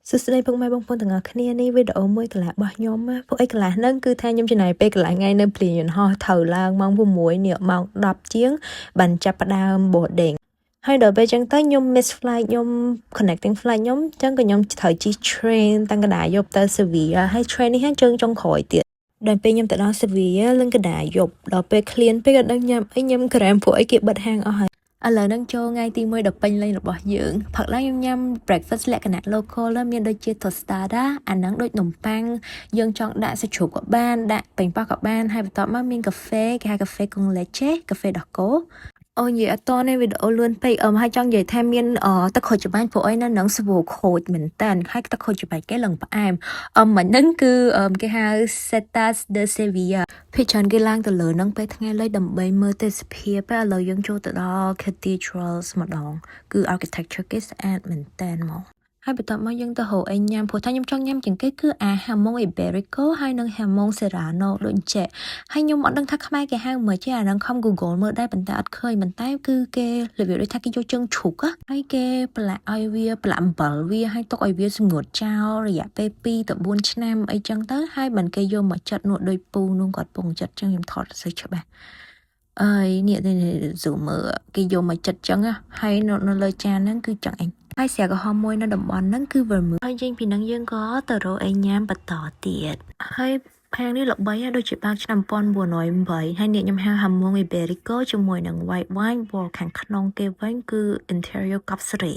សួស្តីពុកម៉ែបងប្អូនទាំងអស់គ្នានេះវីដេអូមួយកន្លះរបស់ខ្ញុំពួកឯកន្លះហ្នឹងគឺថាខ្ញុំចំណាយពេលកន្លះថ្ងៃនៅភ្លាមយន្តហោះត្រូវឡើងម៉ោង6នេះម៉ោង10ជាងបានចាប់ផ្ដើម boarding ហើយដល់ពេលចឹងទៅខ្ញុំ miss flight ខ្ញុំ connecting flight ខ្ញុំចឹងក៏ខ្ញុំត្រូវជិះ train តាំងកណ្ដាលយប់ទៅ Sevilla ហើយ train នេះហ្នឹងជើងចុងក្រោយទៀតដល់ពេលខ្ញុំទៅដល់ Sevilla លឹងកណ្ដាលយប់ដល់ពេល clean ពេលក៏ដឹងញ៉ាំអីញ៉ាំក្រែមពួកអីគេបិទហាងអស់ហើយឥឡូវហ្នឹងចូលថ្ងៃទី1ដល់ពេញលេញរបស់យើងផឹកឡើងខ្ញុំញ៉ាំ breakfast លក្ខណៈ local មានដូចជា tostada អាហ្នឹងដូចនំប៉័ងយើងចង់ដាក់សាច់ជ្រូកក៏បានដាក់ប៉េងប៉ោះក៏បានហើយបន្ទាប់មកមានកាហ្វេគេហៅកាហ្វេ con leche កាហ្វេដោះគោអូនិយាយអត់តនេះវីដេអូលឿនពេកហើយចង់និយាយថាមានទឹកក្រូចច្បាញ់ព្រោះអីនៅនឹងស្វូខូចមែនតើហើយទឹកក្រូចច្បាញ់គេឡើងផ្អែមមិនហ្នឹងគឺគេហៅ setas de Sevilla ភាគច្រើនគេឡើងទៅលើហ្នឹងពេលថ្ងៃលិចដើម្បីមើលទេសភាពឥឡូវយើងចូលទៅដល់ cathedrals ម្ដងគឺ architecture គេស្អាតមែនតើមកហើយបន្ទាប់មកយើងទៅរកអីញ៉ាំព្រោះថាខ្ញុំចង់ញ៉ាំជាងគេគឺអា hamon iberico ហើយនិង hamon serrano ដូចអញ្ចឹងហើយខ្ញុំអត់ដឹងថាខ្មែរគេហៅមិនចេះអាហ្នឹងខំ Google មើលដែរប៉ុន្តែអត់ឃើញប៉ុន្តែគឺគេរបៀបដូចថាគេយកជើងជ្រូកហើយគេប្រឡាក់ឲ្យវាប្រឡាក់អំបិលវាហើយទុកឲ្យវាស្ងួតចោលរយៈពេល2ទៅ4ឆ្នាំអីចឹងទៅហើយមិនគេយកមកចិតនោះដូចពូនោះគាត់ពងចិតចឹងខ្ញុំថតទៅច្បាស់អើយនេះzoomមើលគេយកមកចិតចឹងហើយនៅលើចានហ្នឹងគឺចង់អញហើយស្រាក្រហមមួយនៅតំបន់ហ្នឹងគឺ Vermouth ហើយចេញពីហ្នឹងយើងក៏ទៅរកអីញ៉ាំបន្តទៀតហើយហាងនេះល្បីដូចជាបើកឆ្នាំ1908ហើយនេះខ្ញុំហៅ Hamon Iberico ជាមួយនឹង white wine ពណ៌ខាងក្នុងគេវិញគឺ interior កប់សេរី